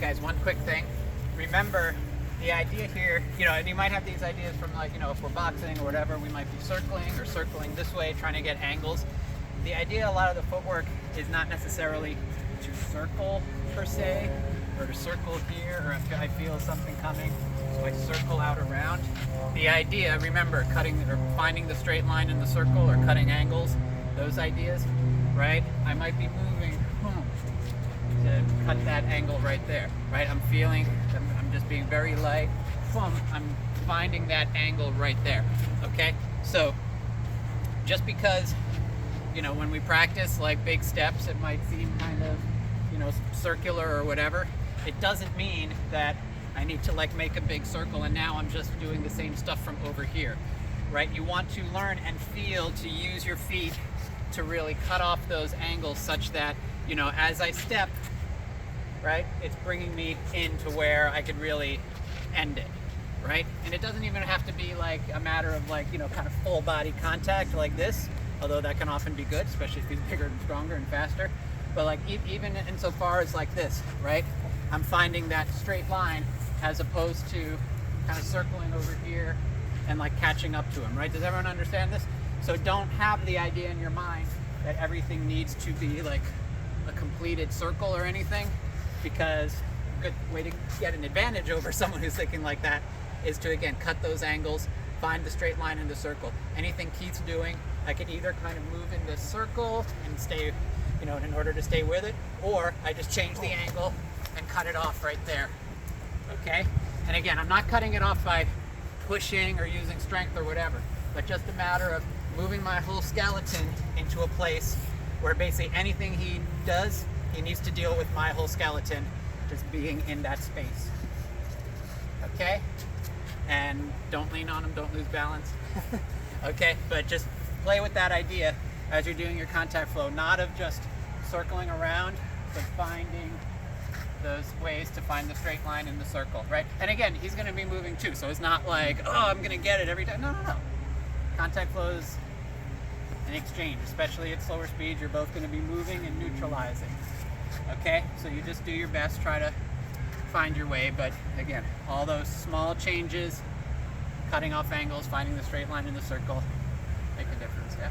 Guys, one quick thing. Remember, the idea here, and you might have these ideas from if we're boxing or whatever, we might be circling this way, trying to get angles. The idea, a lot of the footwork is not necessarily to circle per se, or to circle here, or if I feel something coming, so I circle out around. The idea, remember, cutting or finding the straight line in the circle or cutting angles, those ideas, right? I might be moving to cut that angle right there, right? I'm just being very light. I'm finding that angle right there, okay? So just because, when we practice like big steps, it might seem kind of, circular or whatever. It doesn't mean that I need to make a big circle and now I'm just doing the same stuff from over here, right? You want to learn and feel to use your feet to really cut off those angles such that, as I step, right, it's bringing me into where I could really end it, right? And it doesn't even have to be like a matter of kind of full body contact like this, although that can often be good, especially if he's bigger and stronger and faster. But even insofar as like this, right? I'm finding that straight line as opposed to kind of circling over here and catching up to him, right? Does everyone understand this? So don't have the idea in your mind that everything needs to be like a completed circle or anything, because a good way to get an advantage over someone who's thinking like that is to, again, cut those angles, find the straight line in the circle. Anything Keith's doing, I can either kind of move in this circle and stay, in order to stay with it, or I just change the angle and cut it off right there, okay? And again, I'm not cutting it off by pushing or using strength or whatever, but just a matter of moving my whole skeleton into a place where basically anything he does, he needs to deal with my whole skeleton just being in that space, okay? And don't lean on him, don't lose balance, okay? But just play with that idea as you're doing your contact flow, not of just circling around, but finding those ways to find the straight line in the circle, right? And again, he's gonna be moving too, so it's not like, oh, I'm gonna get it every time. No. Contact flow is an exchange, especially at slower speeds. You're both gonna be moving and neutralizing, okay? So you just do your best, try to find your way, but again, all those small changes, cutting off angles, finding the straight line in the circle, make a difference, yeah?